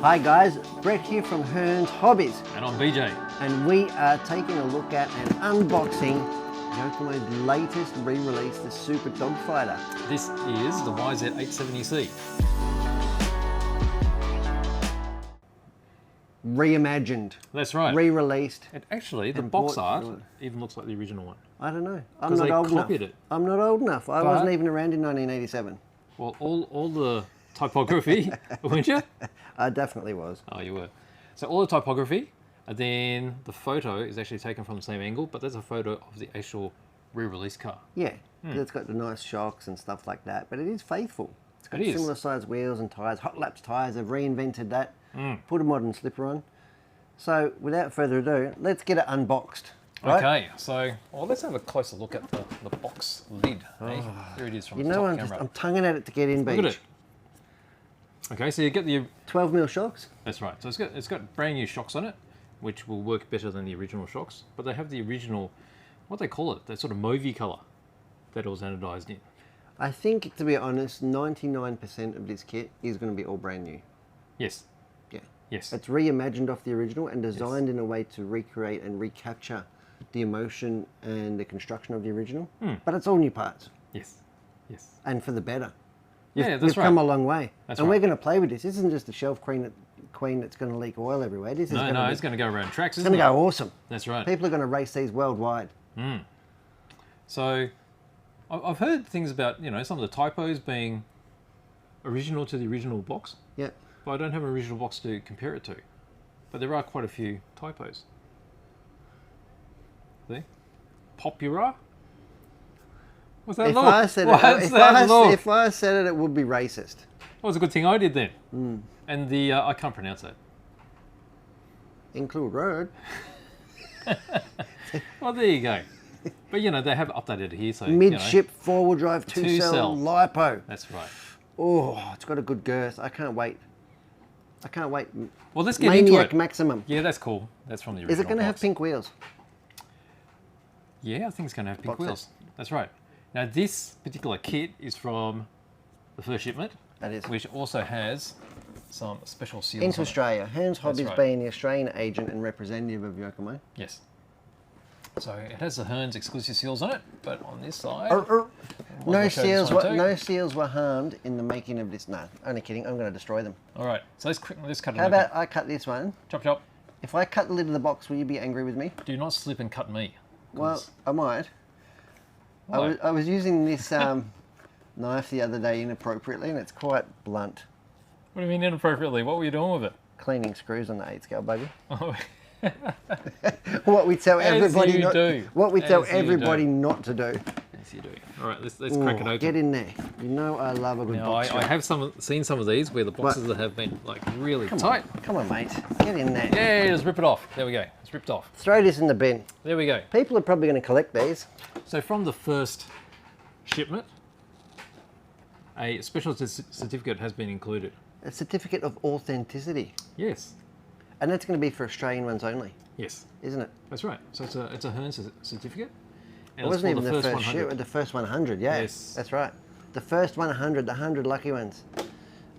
Hi guys, Brett here from Hearns Hobbies. And I'm BJ. And we are taking a look at and unboxing Yokomo's latest re-release, the Super Dog Fighter. This is the YZ-870c. Reimagined. That's right. Re-released. And actually, the box art even looks like the original one. I don't know. I'm not they old enough. copied it. I'm not old enough. I wasn't even around in 1987. Well, all the typography, weren't you? I definitely was. Oh, you were. So all the typography, and then the photo is actually taken from the same angle, but that's a photo of the actual re-release car. Yeah, it's got the nice shocks and stuff like that, but it is faithful. It's got It is. similar size wheels and tyres, hot laps tyres, they've reinvented that, put a modern slipper on. So without further ado, let's get it unboxed. Right? Okay, so let's have a closer look at the box lid. Eh? Here it is from the top camera. I'm tonguing at it to get in, Beach. Look at it. Okay, so you get the 12mm shocks. That's right. So it's got brand new shocks on it, which will work better than the original shocks. But they have the original, what they call it, that sort of mauvey colour that it was anodised in. I think, to be honest, 99% of this kit is going to be all brand new. Yes. Yeah. Yes. It's reimagined off the original and designed in a way to recreate and recapture the emotion and the construction of the original. But it's all new parts. Yes. Yes. And for the better. Yeah, that's We've right. come a long way. That's and right. we're going to play with this. This isn't just a shelf queen that's going to leak oil everywhere. This is it's going to go around tracks, it's isn't going it? to go awesome. That's right. People are going to race these worldwide. So I've heard things about, some of the typos being original to the original box. Yeah. But I don't have an original box to compare it to. But there are quite a few typos. See? Popular? What's that If look? I said if I said it, it would be racist. Well, it's a good thing I did then. And the I can't pronounce that. Include road. Well, there you go. But they have updated it here, so Midship four-wheel drive two-cell lipo. That's right. Oh, it's got a good girth. I can't wait. I can't wait. Well, let's get into it. Maniac Maximum. Yeah, that's cool. That's from the original. Is it going to have pink wheels? Yeah, I think it's going to have pink Box wheels. That's right. Now, this particular kit is from the first shipment. That is. Which also has some special seals Into on it. Australia. Hearns Hobbies right. being the Australian agent and representative of Yokomo. Yes. So it has the Hearns exclusive seals on it, but on this side... No seals were harmed in the making of this. No, only kidding. I'm going to destroy them. All right, so let's cut it How open. about I cut this one? Chop, chop. If I cut the lid of the box, will you be angry with me? Do not slip and cut me. Well, I might. Why? I was using this knife the other day inappropriately, and it's quite blunt. What do you mean inappropriately? What were you doing with it? Cleaning screws on the 8-scale buggy. What we tell everybody not to do. Yes, you do. All right, let's crack it open. Get in there. You know I love a good Now, box. I have seen some of these where the boxes have been like really tight. Come on, mate. Get in there. Yeah, just rip it off. There we go. It's ripped off. Throw this in the bin. There we go. People are probably going to collect these. So from the first shipment, a special certificate has been included. A certificate of authenticity. Yes. And that's going to be for Australian ones only, Yes. isn't it? That's right. So it's a Hearns certificate. And It wasn't even the first 100. the first 100, yeah. Yes. That's right. The first 100, the 100 lucky ones.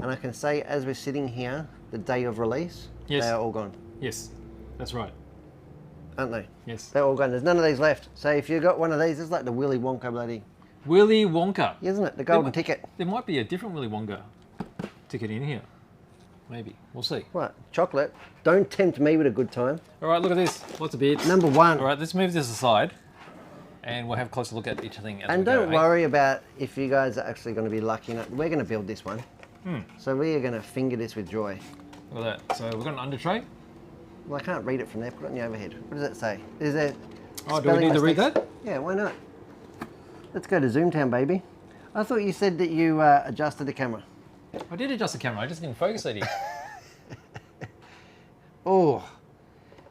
And I can say, as we're sitting here, the day of release, Yes. they are all gone, Yes, that's right. aren't they? Yes. They're all gone. There's none of these left. So if you got one of these, it's like the Willy Wonka bloody, Willy Wonka. isn't it? The golden ticket. There might be a different Willy Wonka ticket in here. Maybe. We'll see. What? Chocolate? Don't tempt me with a good time. All right, look at this. Lots of bits. Number one. All right, let's move this aside. And we'll have a closer look at each thing as And we go, don't worry about if you guys are actually going to be lucky enough. We're going to build this one. So we are going to finger this with joy. Look at that. So we've got an undertray. Well, I can't read it from there. Put it on the overhead. What does it say? Is there Oh, do we need to read that? Yeah, why not? Let's go to Zoomtown, baby. I thought you said that you adjusted the camera. I did adjust the camera. I just didn't focus it. Oh.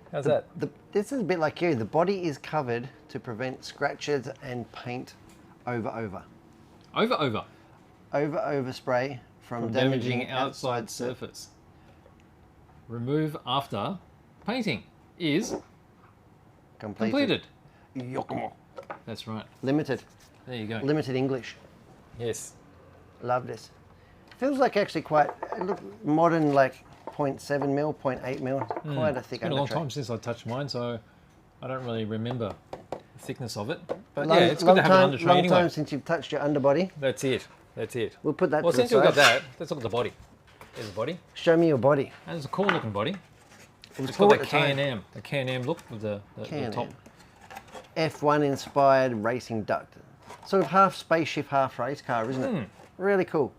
How's that? This is a bit like you. The body is covered to prevent scratches and paint over. Over spray from damaging outside surface. Remove after painting is Completed. completed. Yokomo. That's right. Limited. There you go. Limited English. Yes. Love this. Feels like actually quite modern, like 0.7 mil, 0.8 mil, quite a thick It's been a long undertray. time since I touched mine, so I don't really remember the thickness of it. But Long, yeah, it's good to have an undertray long anyway. time since you've touched your underbody. That's it. That's it. We'll put that Well, to the since we've got side. that, let's look at the body. There's the body. Show me your body. And it's a cool looking body. It was It's cool got at that the time. Can-Am. The Can-Am look with the top. F1 inspired racing duct. Sort of half spaceship, half race car, isn't it? Really cool.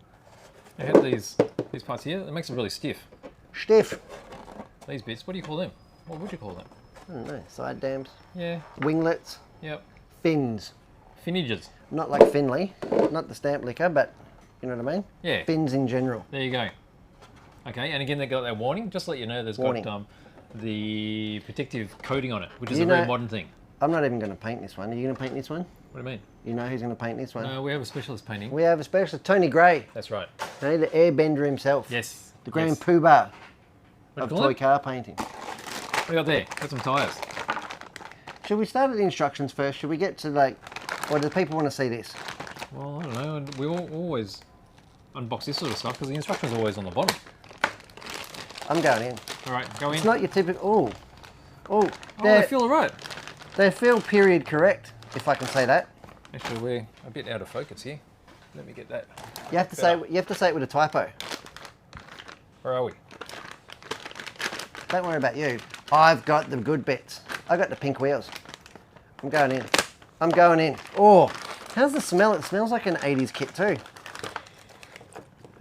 They have these parts here. It makes it really stiff. Stiff. These bits, what do you call them? What would you call them? I don't know. Side dams, Yeah. winglets, Yep. fins. Finnages. Not like Finley, not the stamp liquor, but you know what I mean? Yeah. Fins in general. There you go. Okay, and again they got that warning. Just to let you know, there's Warning. got the protective coating on it, which is You a very know- modern thing. I'm not even going to paint this one. Are you going to paint this one? What do you mean? You know who's going to paint this one? No, we have a specialist painting. We have a specialist, Tony Gray. That's right. Tony, the airbender himself. Yes. The grand yes. poobah What of do you call toy it? car painting. What do you got there? Got some tyres. Should we start at the instructions first? Should we get to like, or do people want to see this? Well, I don't know. And we always unbox this sort of stuff because the instructions are always on the bottom. I'm going in. All right, go in. It's not your typical, oh, Oh, they feel all right. they feel period correct, if I can say that. Actually, we're a bit out of focus here. Let me get that. You have to say it with a typo. Where are we? Don't worry about you. I've got the good bits. I got the pink wheels. I'm going in. I'm going in. Oh, how's the smell? It smells like an 80s kit too.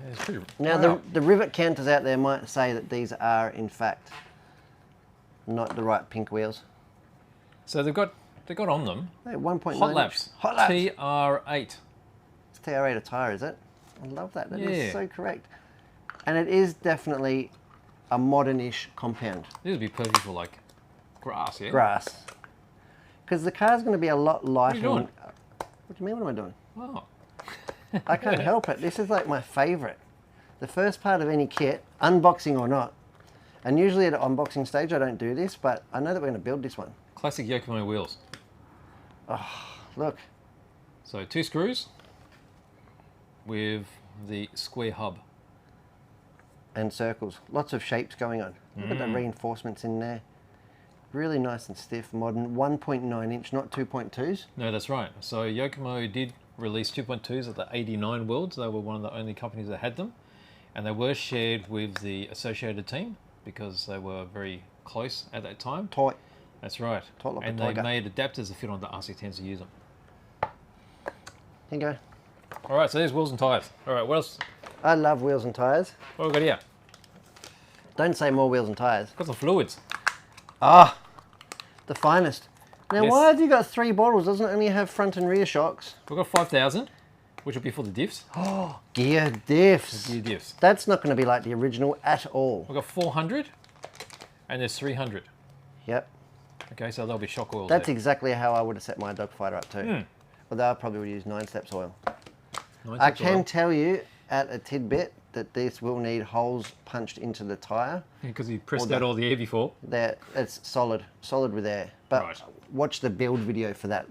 Yeah, it's pretty. Now wow. the rivet counters out there might say that these are in fact not the right pink wheels. So they've got on them They're 1.9 hot laps. Hot laps. TR8. It's TR8 a tyre, is it? I love that. That is Yeah. so correct. And it is definitely a modern-ish compound. This would be perfect for like grass, yeah. Grass. Because the car's going to be a lot lighter. What are you doing? What do you mean? What am I doing? Oh. I can't help it. This is like my favourite. The first part of any kit, unboxing or not. And usually at an unboxing stage I don't do this, but I know that we're going to build this one. Classic Yokomo wheels. Look, So 2 screws with the square hub. and circles. Lots of shapes going on. Look at the reinforcements in there. Really nice and stiff, modern. 1.9 inch, not 2.2s. No, that's right. So Yokomo did release 2.2s at the 89 Worlds. They were one of the only companies that had them. And they were shared with the Associated team because they were very close at that time. Tight. That's right. Tight like a And they tiger. made adapters to fit onto RC10s to use them. Here you go. All right, so there's wheels and tyres. All right, what else? I love wheels and tyres. What have we got here? Don't say more wheels and tyres. Got some fluids. Ah, the finest. Now, Yes. why have you got 3 bottles? Doesn't it only have front and rear shocks? We've got 5,000, which will be for the diffs. Gear diffs. Gear diffs. That's not going to be like the original at all. We've got 400, and there's 300. Yep. Okay, so there'll be shock oils That's there. exactly how I would have set my dog fighter up too. Although I probably would use 9 steps oil. Nice I and can oil. tell you at a tidbit that this will need holes punched into the tyre. Because you pressed Or out the- all the air before. There, it's solid with air. But Right. watch the build video for that.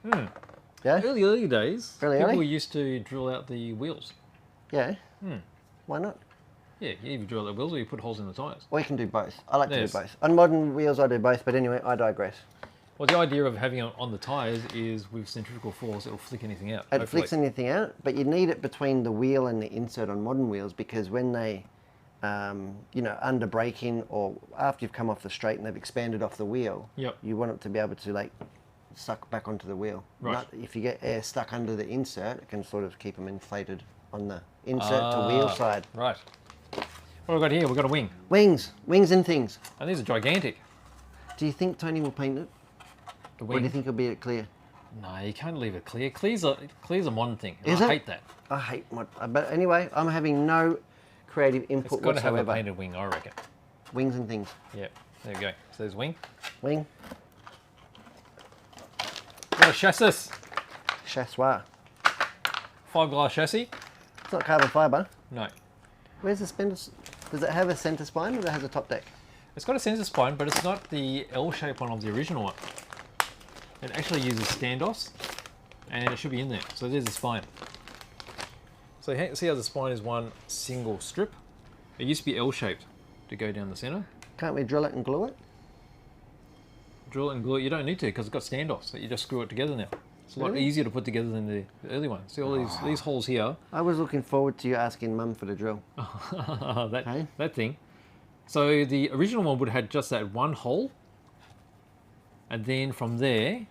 Yeah, Early days, Really people early? used to drill out the wheels. yeah. Why not? Yeah, you either drill out the wheels or you put holes in the tyres. Or you can do both. I like to Yes. do both. On modern wheels, I do both. But anyway, I digress. Well, the idea of having it on the tyres is with centrifugal force, it'll flick anything out. It hopefully. flicks anything out, but you need it between the wheel and the insert on modern wheels because when they, under braking or after you've come off the straight and they've expanded off the wheel, Yep. you want it to be able to like suck back onto the wheel. Right. Not, if you get air stuck under the insert, it can sort of keep them inflated on the insert to wheel side. Right. What have we got here? We've got a wing. Wings and things. And these are gigantic. Do you think Tony will paint it? The Or do wing. you think it'll be clear? No, you can't leave it clear. Clear's a modern thing. And Is I it? hate that. I hate mod. But anyway, I'm having no creative It's input got to have a whatsoever. painted wing, I reckon. Wings and things. Yeah, there we go. So there's wing. Wing. Got a chassis. Chassoir. 5-glass chassis. It's not carbon fibre. No. Where's the spindle? Does it have a centre spine or does it have a top deck? It's got a sensor spine, but it's not the L-shaped one of the original one. It actually uses standoffs, and it should be in there. So there's the spine. So see how the spine is one single strip? It used to be L-shaped to go down the center. Can't we drill it and glue it? Drill it and glue it. You don't need to because it's got standoffs. So you just screw it together now. It's a lot Really? easier to put together than the early one. See all these holes here? I was looking forward to you asking Mum for the drill. that thing. So the original one would have had just that one hole. And then from there,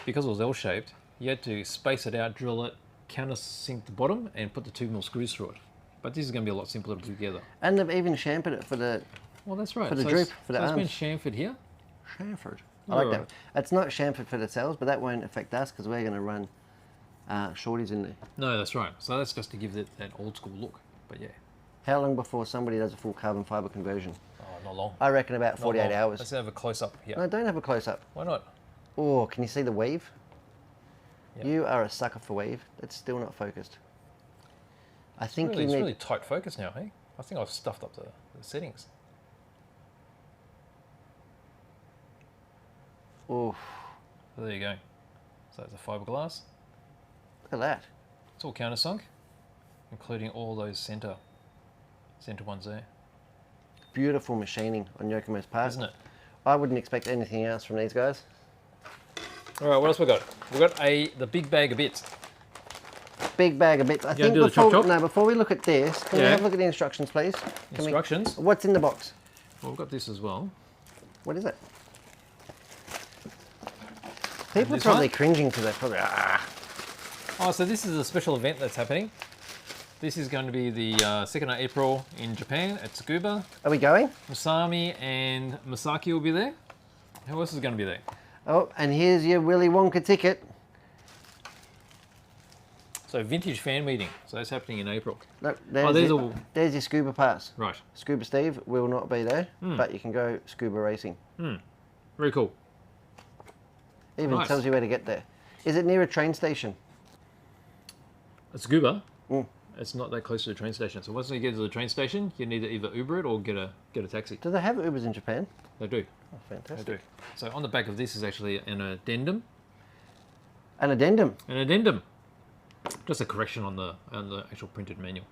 because it was L-shaped, you had to space it out, drill it, countersink the bottom, and put the 2mm screws through it. But this is going to be a lot simpler to put together. And they've even chamfered it for the... Well, that's right. For the droop, for the so arms. it's been chamfered here. Chamfered. I like that. It's not chamfered for the cells, but that won't affect us because we're going to run shorties in there. No, that's right. So that's just to give it that old school look. But yeah. How long before somebody does a full carbon fibre conversion? Oh, not long. I reckon about 48 hours. Let's have a close-up here. No, don't have a close-up. Why not? Oh, can you see the weave? Yep. You are a sucker for weave. It's still not focused. I think It's really tight focus now, hey? I think I've stuffed up the settings. Oh, So there you go. So that's a fiberglass. look at that. It's all countersunk, including all those center ones there. Beautiful machining on Yokomo's part. Isn't it? I wouldn't expect anything else from these guys. All right, what else we got? We got the big bag of bits. Big bag of bits. I think do the chop chop? no, before we look at this, can we have a look at the instructions, please? Instructions. What's in the box? Well, we've got this as well. What is it? People are this probably one? cringing to that. Oh, so this is a special event that's happening. This is going to be the 2nd of April in Japan at Tsukuba. Are we going? Masami and Masaki will be there. Who else is going to be there? Oh, and here's your Willy Wonka ticket. So vintage fan meeting. So that's happening in April. Look, there's there's your scuba pass. Right. Scuba Steve will not be there, but you can go scuba racing. Very cool. Even Nice. tells you where to get there. Is it near a train station? At Tsukuba, it's not that close to the train station. So once you get to the train station, you need to either Uber it or get a taxi. Do they have Ubers in Japan? They do. Oh, fantastic. They do. So on the back of this is actually an addendum. An addendum. An addendum. Just a correction on the actual printed manual.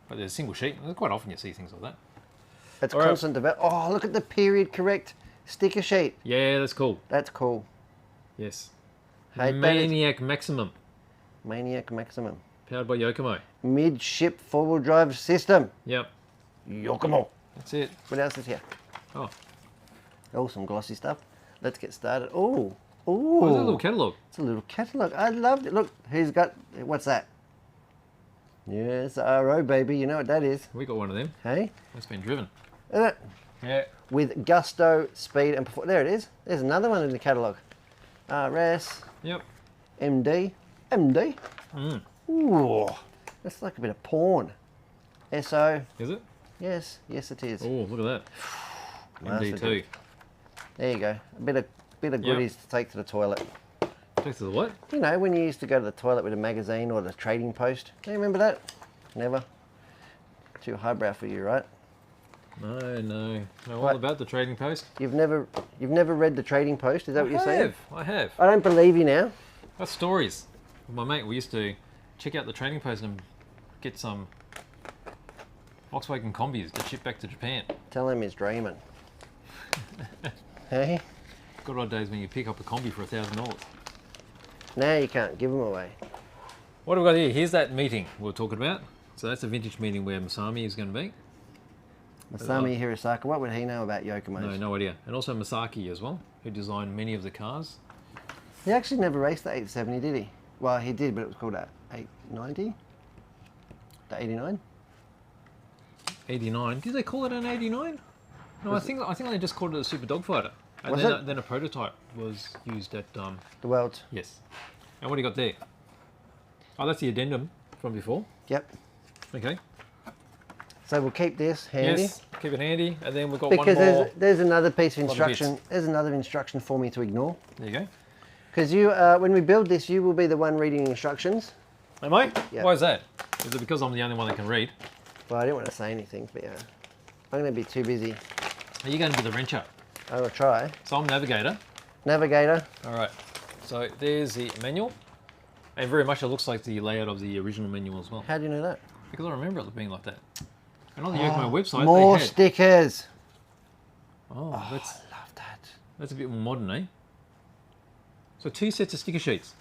But there's a single sheet. Quite often you see things like that. It's All right. constant development. Oh, look at the period correct sticker sheet. Yeah, that's cool. That's cool. Yes. Hey, Maniac Maximum. Maniac Maximum. Powered by Yokomo. Mid-ship four-wheel drive system. Yep. Yokomo. That's it. What else is here? Oh. Oh, some glossy stuff. Let's get started. Oh. Oh, it's a Oh. little catalogue. It's a little catalogue. I loved it. Look, who's got... What's that? Yes, RO, baby. You know what that is. We got one of them. Hey? That's been driven. Isn't it? Yeah. With gusto, speed, and performance. There it is. There's another one in the catalogue. RS, Yep. MD. MD? Ooh. That's like a bit of porn. SO. Is it? Yes. Yes, it is. Oh, look at that. Master MD2. There you go. A bit of goodies to take to the toilet. Take to the what? You know, when you used to go to the toilet with a magazine or the trading post. Do you remember that? Never. Too highbrow for you, right? No. Know all What? about the trading post? You've never read the trading post? Is that what you're saying? I have. I don't believe you now. That's stories. With my mate, we used to check out the trading post and get some Volkswagen combis to ship back to Japan. Tell him he's dreaming. Hey? Good old days when you pick up a combi for $1,000. Now you can't give them away. What have we got here? Here's that meeting we were talking about. So that's a vintage meeting where Masami is going to be. Masami Hirosaka, what would he know about Yokomos? No idea. And also Masaki as well, who designed many of the cars. He actually never raced the 870, did he? Well, he did, but it was called a 890? The 89? 89. Did they call it an 89? No, I think they just called it a Super Dog Fighter. And Was then, it? then a prototype was used at The Worlds. yes. And what do you got there? Oh, that's the addendum from before. Yep. Okay. So we'll keep this handy. Yes. Keep it handy. And then we've got Because one more. there's another piece of Lot of instruction. bits. There's another instruction for me to ignore. There you go. Because you, when we build this, you will be the one reading the instructions. Am I? Yeah. Why is that? Is it because I'm the only one that can read? Well, I didn't want to say anything, but yeah. I'm going to be too busy. Are you going to be the wrencher? I will try. So I'm navigator. Navigator. All right. So there's the manual. And very much it looks like the layout of the original manual as well. How do you know that? because I remember it being like that. And on the Yokomo website, More they had... stickers. Oh, I that's love that. a bit more modern, eh? So 2 sets of sticker sheets.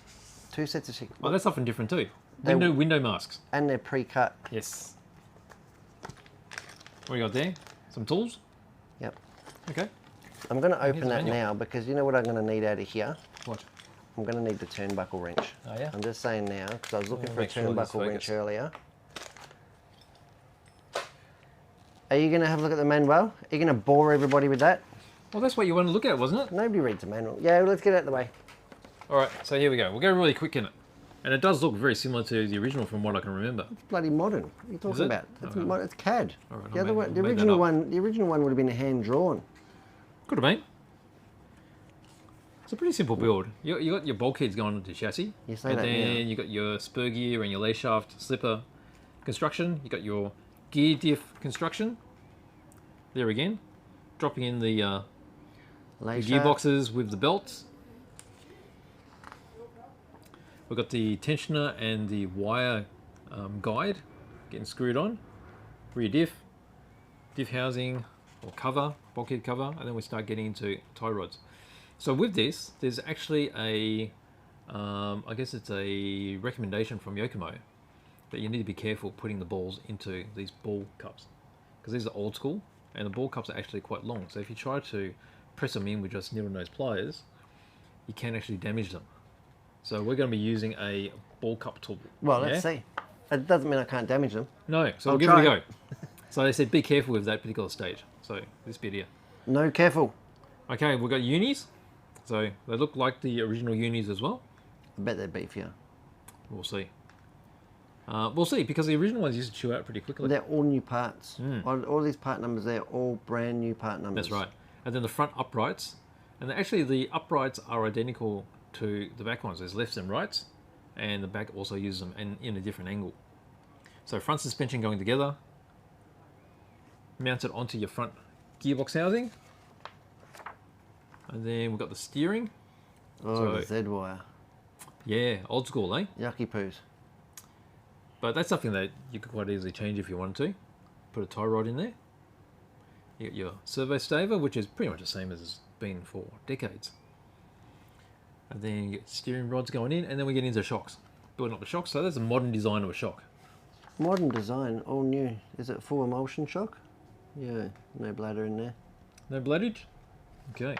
2 sets of stickers. Oh, that's something different too. They- Window masks. And they're pre-cut. Yes. What do you got there? Some tools? Yep. Okay. I'm going to open the that manual. now because you know what I'm going to need out of here? What? I'm going to need the turnbuckle wrench. Oh, yeah? I'm just saying now because I was looking for a make sure this turnbuckle wrench focus. earlier. Are you going to have a look at the manual? Are you going to bore everybody with that? Well, that's what you wanted to look at, wasn't it? Nobody reads the manual. Yeah, well, let's get it out of the way. All right, so here we go. We'll go really quick in it. And it does look very similar to the original from what I can remember. It's bloody modern. What are you talking it? about? It's, Okay. it's CAD. All right, the I'll other make- one, I'll the make that original up. one, the original one would have been hand drawn. Could have been. It's a pretty simple build. You got your bulkheads going onto the chassis. You say and that then now. you got your spur gear and your lay shaft slipper construction. You got your gear diff construction. There again. Dropping in the Lay shaft. gearboxes with the belts. We've got the tensioner and the wire guide getting screwed on. Rear diff housing or cover, bulkhead cover, and then we start getting into tie rods. So with this, there's actually a, I guess it's a recommendation from Yokomo that you need to be careful putting the balls into these ball cups because these are old school and the ball cups are actually quite long. So if you try to press them in with just needle nose pliers, you can actually damage them. So we're going to be using a ball cup tool. Well, let's see. It doesn't mean I can't damage them. No, so I'll we'll give it a try. go. So they said be careful with that particular stage. So this bit here. No, careful. Okay, we've got unis. So they look like the original unis as well. I bet they're beefier. We'll see. We'll see, because the original ones used to chew out pretty quickly. They're all new parts. All these part numbers, they're all brand new part numbers. That's right. And then the front uprights. And actually the uprights are identical to the back ones. There's lefts and rights. And the back also uses them in a different angle. So front suspension going together. Mounted onto your front gearbox housing. And then we've got the steering. Oh, So- the Z-wire. Yeah, old school, eh? Yucky poos. But that's something that you could quite easily change if you wanted to. Put a tie rod in there. You got your servo staver, which is pretty much the same as it's been for decades. And then you get steering rods going in, and then we get into shocks. Building up the shocks, so that's a modern design of a shock. Modern design, all new. Is it full emulsion shock? Yeah, no bladder in there. No bladage? Okay.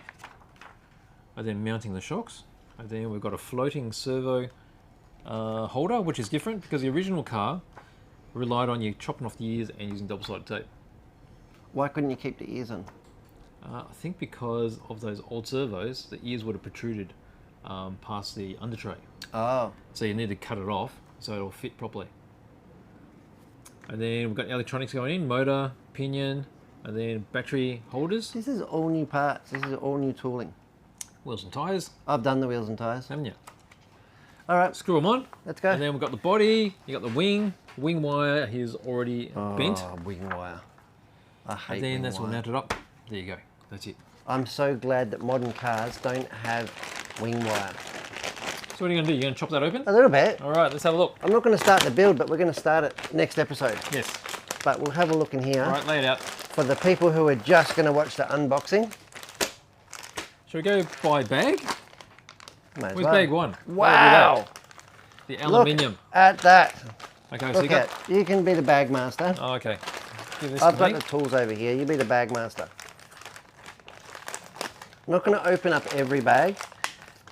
And then mounting the shocks. And then we've got a floating servo holder, which is different because the original car relied on you chopping off the ears and using double-sided tape. Why couldn't you keep the ears on? I think because of those old servos, the ears would have protruded past the undertray. Oh, So you need to cut it off so it'll fit properly. And then we've got electronics going in, motor, pinion, and then battery holders, this is all new parts. This is all new tooling. wheels and tyres, I've done the wheels and tyres. haven't you? All right, Screw them on. let's go. And then we've got the body, you got the wing wire is already bent. Oh, wing wire. I hate And then wing that's all wire. mounted up. There you go, that's it. I'm so glad that modern cars don't have wing wire. So what are you going to do? You're going to chop that open? A little bit. All right, let's have a look. I'm not going to start the build, but we're going to start it next episode. Yes. But we'll have a look in here All right, lay it out. for the people who are just going to watch the unboxing. Should we go by bag? May as Where's well. bag one? Wow! The Look aluminium. at that. Okay, so you Look got... at. You can be the bag master. Oh, okay. Give this I've to got me. the tools over here. You be the bag master. I'm not going to open up every bag,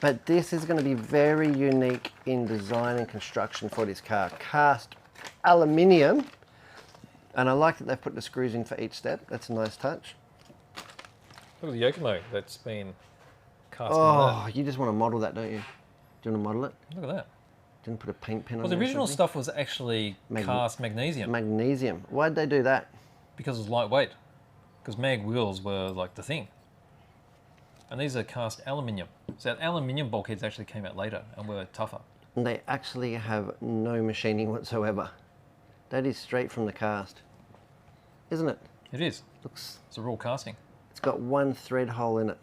but this is going to be very unique in design and construction for this car. Cast aluminium, and I like that they've put the screws in for each step. That's a nice touch. Look at the Yokomo that's been cast on Oh, you just want to model that, don't you? Do you want to model it? that. Look at that. Didn't put a paint pen on Well, the there or original something? stuff was actually cast magnesium Magnesium. Why'd they do that? because it was lightweight. Because mag wheels were like the thing. And these are cast aluminium. So aluminium bulkheads actually came out later and were tougher. And they actually have no machining whatsoever. That is straight from the cast, isn't it? It is. Looks. It's a raw casting. It's got one thread hole in it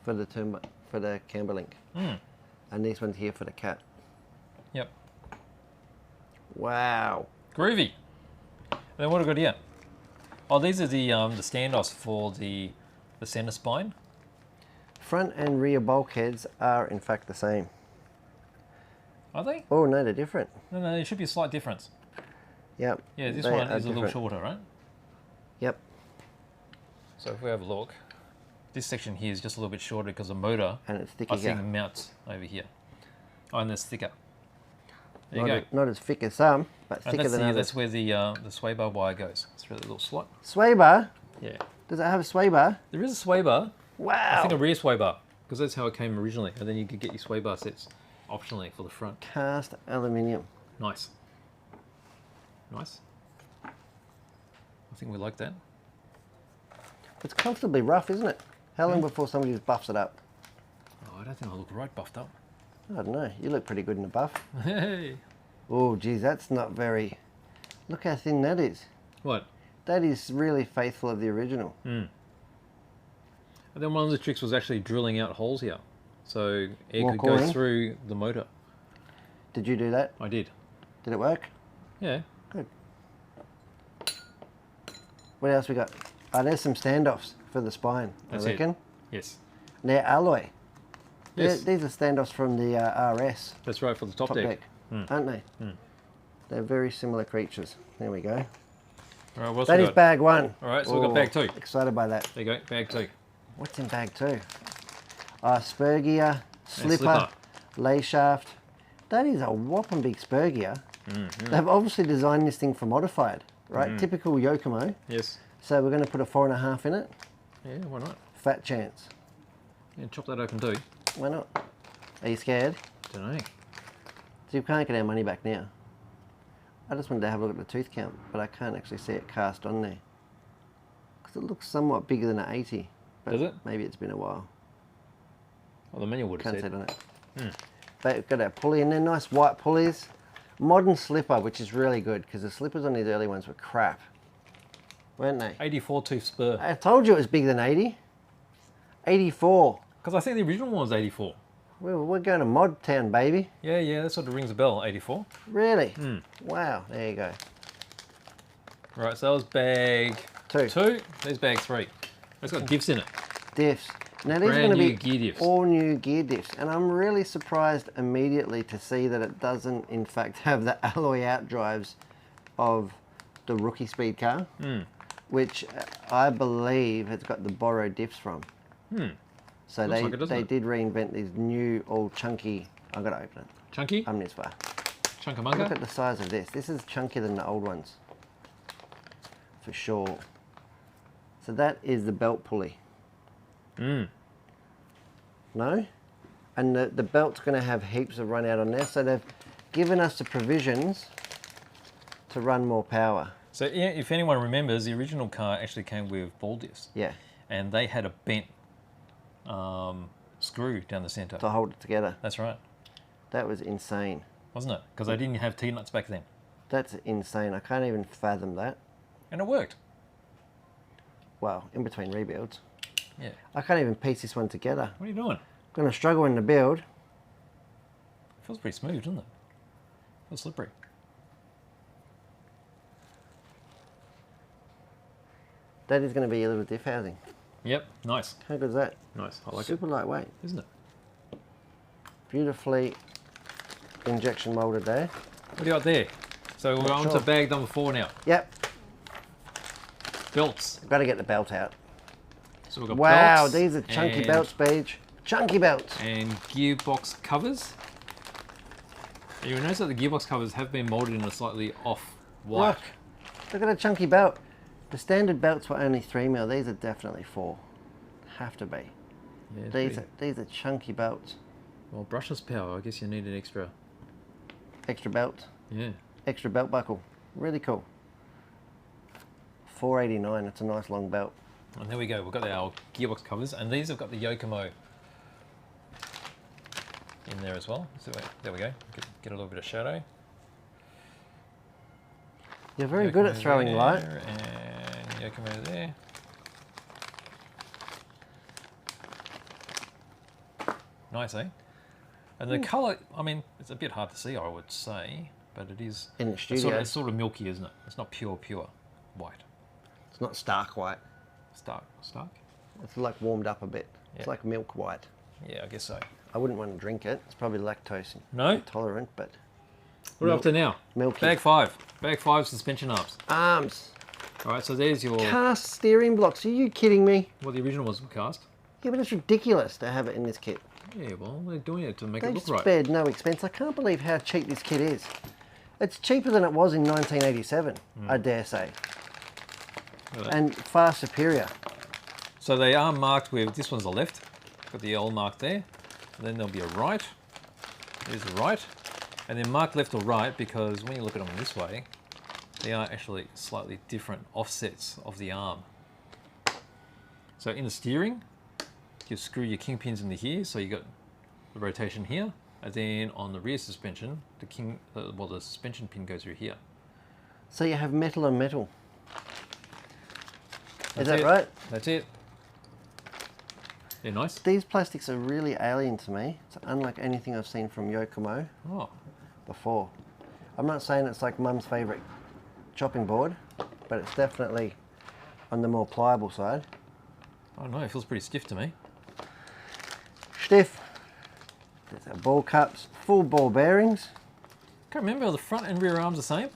for the camber link, and these ones here for the cat. Yep. Wow. Groovy. And then what have we got here? Oh, these are the standoffs for the center spine. Front and rear bulkheads are in fact the same. Are they? Oh no, they're different. No, there should be a slight difference. Yep. Yeah, this they one are is a little different. shorter, right? Yep. So if we have a look, this section here is just a little bit shorter because the motor, And it's thicker I think, here. mounts over here. Oh, and it's thicker. There you go. Not as thick as some, but And thicker that's, than others. that's where the sway bar wire goes. It's through the little slot. Sway bar? Yeah. Does it have a sway bar? There is a sway bar. Wow. I think a rear sway bar, because that's how it came originally. And then you could get your sway bar sets optionally for the front. Cast aluminium. Nice. Nice. I think we like that. It's comfortably rough, isn't it? How long before somebody just buffs it up? Oh, I don't think I look right buffed up. I don't know. You look pretty good in the buff. Hey. Oh, geez, that's not very... Look how thin that is. What? That is really faithful of the original. And then one of the tricks was actually drilling out holes here, so air could go through the motor. Did you do that? I did. Did it work? Yeah. Good. What else we got? Oh, there's some standoffs for the spine, That's I reckon. it. Yes. They're alloy. Yes. These are standoffs from the RS. That's right, for the top deck. Aren't they? They're very similar creatures. There we go. All right, what's That we is got? bag one. All right, so we've got bag two. Excited by that. There you go, bag two. What's in bag two? Spur gear, slipper, slipper. lay shaft. That is a whopping big spur gear. They've obviously designed this thing for modified, right? Typical Yokomo. Yes. So we're going to put a 4.5 in it. Yeah, why not? Fat chance. Yeah, chop that open too. Why not? Are you scared? Don't know. So you can't get our money back now. I just wanted to have a look at the tooth count, but I can't actually see it cast on there. Because it looks somewhat bigger than an 80. But Does it? maybe it's been a while. Well, the manual would have Can't see said. it on it. But we've got our pulley in there, nice white pulleys. Modern slipper, which is really good, because the slippers on these early ones were crap. Weren't they? 84 tooth spur. I told you it was bigger than 80. 84. Because I think the original one was 84. We're going to Mod Town, baby. Yeah, that sort of rings a bell, 84. Really? Wow, there you go. Right, so that was bag Two. There's bag three. It's got diffs in it. Diffs. Now these are Brand going to new be gear diffs. all new gear diffs, and I'm really surprised immediately to see that it doesn't in fact have the alloy out drives of the rookie speed car, which I believe it's got the borrowed diffs from. So Looks like it, doesn't they it? did reinvent these new all chunky. I've got to open it. Chunky? I'm this far. Look Chunkamunga? at the size of this. This is chunkier than the old ones, for sure. So that is the belt pulley. No? And the belt's going to have heaps of run out on there, so they've given us the provisions to run more power. So yeah, if anyone remembers, the original car actually came with ball diffs. Yeah, And they had a bent screw down the centre. to hold it together. That's right. That was insane. Wasn't it? Because they didn't have T-nuts back then. That's insane. I can't even fathom that. And it worked. Well, in between rebuilds. Yeah. I can't even piece this one together. What are you doing? I'm going to struggle in the build. Feels pretty smooth, doesn't it? Feels slippery. That is going to be a little diff housing. Yep, nice. How good is that? Nice, I like Super lightweight. it. Isn't it? Beautifully injection molded there. What do you got there? So we're on to bag number 4 now. Yep. Belts. Got to get the belt out. So we've got Wow, belts these are chunky and- belts, Beach. Chunky belts. And gearbox covers. And you'll notice that the gearbox covers have been molded in a slightly off-white. Look at a chunky belt. The standard belts were only 3mm. These are definitely 4. Have to be. Yeah, These are chunky belts. well, brushless power. I guess you need an extra. Extra belt. Yeah. Extra belt buckle. Really cool. $4.89. It's a nice long belt. And there we go. We've got our gearbox covers, and these have got the Yokomo in there as well. So there we go. Get a little bit of shadow. You're very good at Yokomo throwing there, light. And Yokomo there. Nice, eh? And the colour, I mean, it's a bit hard to see, I would say. but it is In the it's studio. it's sort of milky, isn't it? It's not pure white. It's not stark white. Stark. It's like warmed up a bit. Yeah. It's like milk white. Yeah, I guess so. I wouldn't want to drink it. It's probably lactose No? intolerant, but What are we up to now? milky. Bag 5. Bag 5 suspension arms. Arms. All right, so there's your Cast steering blocks. Are you kidding me? what the original was cast. Yeah, but it's ridiculous to have it in this kit. Yeah, well, they're doing it to make it They've look right. spared no expense. I can't believe how cheap this kit is. It's cheaper than it was in 1987, I dare say. Look at that. And far superior. So they are marked with, this one's the left, got the L mark there, and then there'll be a right, there's the right, and then marked left or right because when you look at them this way, they are actually slightly different offsets of the arm. So in the steering, you screw your kingpins into here, so you got the rotation here, and then on the rear suspension, the suspension pin goes through here. So you have metal on metal. Is That's that it. right? That's it. They're nice. These plastics are really alien to me. It's unlike anything I've seen from Yokomo Oh, before. I'm not saying it's like Mum's favourite chopping board, but it's definitely on the more pliable side. I don't know, it feels pretty stiff to me. Stiff. There's our ball cups, full ball bearings. Can't remember, are the front and rear arms the same?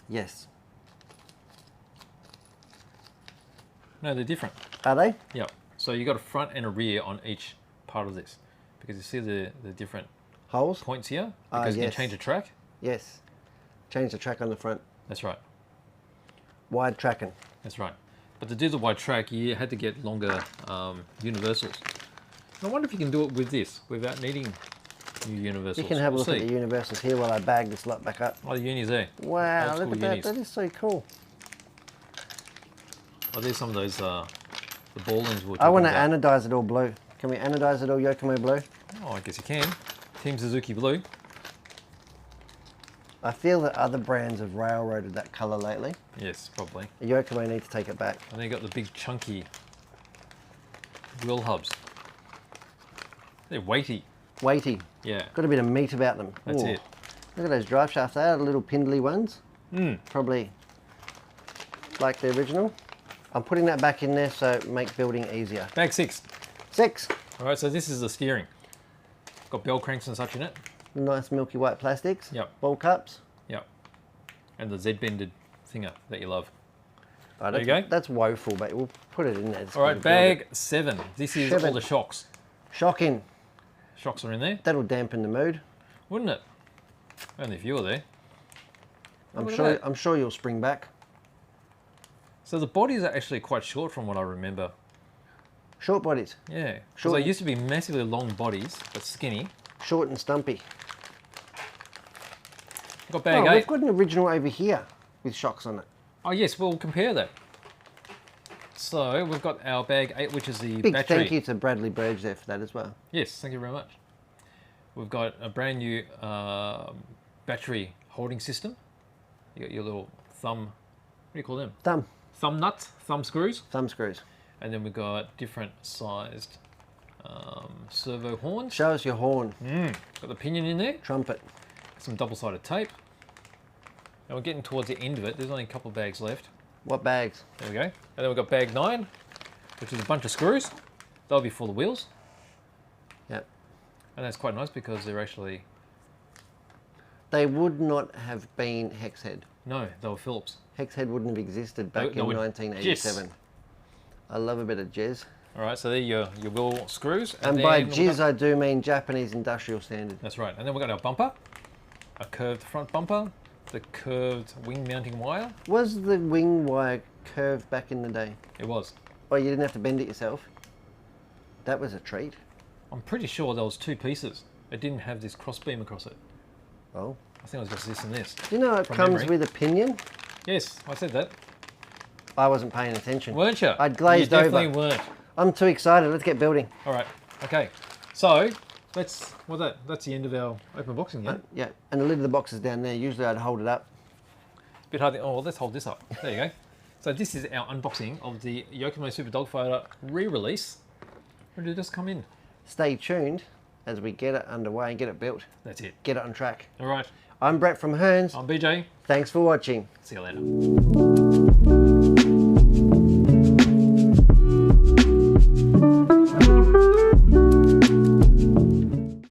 Yes. No, they're different. Are they? Yep. So you got a front and a rear on each part of this. Because you see the different Holes? points here? Ah, Because you yes. can change the track? Yes. Change the track on the front. That's right. Wide tracking. That's right. But to do the wide track, you had to get longer universals. And I wonder if you can do it with this, without needing new universals. You can have a We'll look at see. the universals here while I bag this lot back up. Oh, the unis there. Wow, Old look school at that. unis. That is so cool. Oh, there's some of those, the ball ends we're I want to talking about. anodize it all blue. Can we anodize it all Yokomo blue? Oh, I guess you can. Team Suzuki Blue. I feel that other brands have railroaded that colour lately. Yes, probably. Yokomo need to take it back. And then you got the big chunky wheel hubs. They're weighty. Weighty. Yeah, Got a bit of meat about them. that's Ooh. it. Look at those drive shafts. They are the little pindly ones. Mm. Probably like the original. I'm putting that back in there so make building easier. Bag 6. 6. All right, so this is the steering. Got bell cranks and such in it. Nice milky white plastics. Yep. Ball cups. Yep. And the Z-bended thinger that you love. Oh, There you go. That's woeful, but we'll put it in there. It's All right, good to build it. bag 7. This is Seven. all the shocks. Shocking. Shocks are in there, That'll dampen the mood. wouldn't it? Only if you were there. Oh, look at that. I'm sure you'll spring back. So the bodies are actually quite short from what I remember. Short bodies. Yeah. Because Short. they used to be massively long bodies, but skinny. Short and stumpy. Got bag Oh, 8. we've got an original over here with shocks on it. Oh yes, we'll compare that. So we've got our bag 8, which is the Big battery. thank you to Bradley Burge there for that as well. Yes, thank you very much. We've got a brand new battery holding system. You got your little thumb, what do you call them? Thumb nuts, thumb screws. Thumb screws. And then we've got different sized servo horns. Show us your horn. Got the pinion in there, Trumpet. some double-sided tape. Now we're getting towards the end of it. There's only a couple of bags left. What bags? There we go. And then we've got bag 9, which is a bunch of screws. They'll be for the wheels. Yep. And that's quite nice because they're actually, They would not have been hex head. no, they were Phillips. Hex head wouldn't have existed back No, in it- 1987. I love a bit of jizz. All right, so they're your wheel screws. And by then we've jizz, got- I do mean Japanese industrial standard. That's right. And then we've got our bumper, a curved front bumper, the curved wing mounting wire. Was the wing wire curved back in the day? It was. Oh, you didn't have to bend it yourself? That was a treat. I'm pretty sure there was 2 pieces. It didn't have this cross beam across it. Oh. I think it was just this and this. Do you know it From comes memory. with a pinion? Yes, I said that. I wasn't paying attention. Weren't you? I'd glazed you definitely over. weren't. I'm too excited. Let's get building. All right. Okay. So that's that's the end of our open boxing. Yeah. Yeah, and the lid of the box is down there. Usually I'd hold it up. Bit hard. Oh, well, let's hold this up. There you go. So this is our unboxing of the Yokomo Super Dogfighter re-release. When did this come in? Stay tuned as we get it underway and get it built. That's it. Get it on track. All right. I'm Brett from Hearns. I'm BJ. Thanks for watching. See you later.